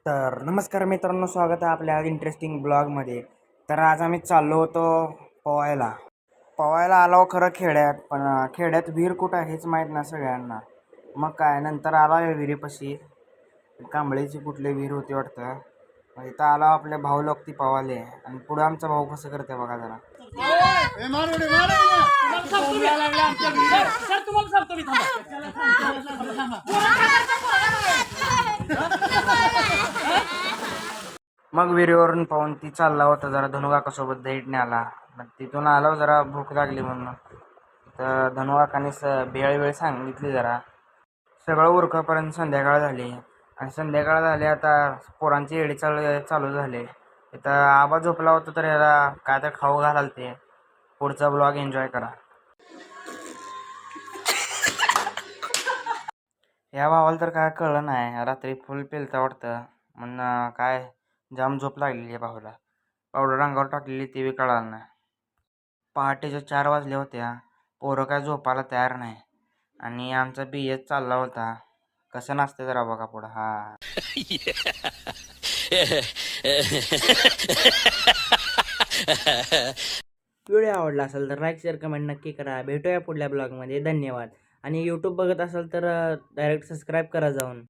तर नमस्कार मित्रांनो, स्वागत आहे आपल्या इंटरेस्टिंग ब्लॉगमध्ये. तर आज आम्ही चाललो होतो पवायला आलो खरं खेड्यात, पण खेड्यात विहीर कुठं आहे हेच माहीत नाही सगळ्यांना. मग काय नंतर आला विहिरीपाशी, कांबळीची कुठली विहीर होती वाटतं. मग इथं आला आपले भाऊ लोक ती पवाले, आणि पुढं आमचा भाऊ कसं करते बघा जरा. मग विहिरीवरून पाहून ती चालला होता जरा धनुकाकासोबत दहीटने आला. मग तिथून आलो जरा भूक लागली म्हणून. तर धनुकाकाने वेळ सांगितली जरा. सगळं उरकापर्यंत संध्याकाळ झाली, आणि संध्याकाळ झाली आता पोरांची येडी चालू झाले. इथं आबा झोपला होता, तर याला काय तर खाऊ घालाल ते. पुढचा ब्लॉग एन्जॉय करा. या भावाला तर काय कळलं नाही, रात्री फुल पेलता वाटतं म्हणून काय जाम झोप लागलेली आहे भावाला. पावडर अंगावर टाकलेली ती बी कळालं नाही. पहाटेच्या 4 वाजल्या होत्या. पोरं काय झोपायला तयार नाही, आणि आमचा BS चालला होता. कसं नाचते जरा बघा पुढं. हा व्हिडिओ आवडला असेल तर लाईक शेअर कमेंट नक्की करा. भेटूया पुढल्या ब्लॉगमध्ये. धन्यवाद. आणि यूट्यूब बघत असाल तर डायरेक्ट सबस्क्राईब करा जाऊन.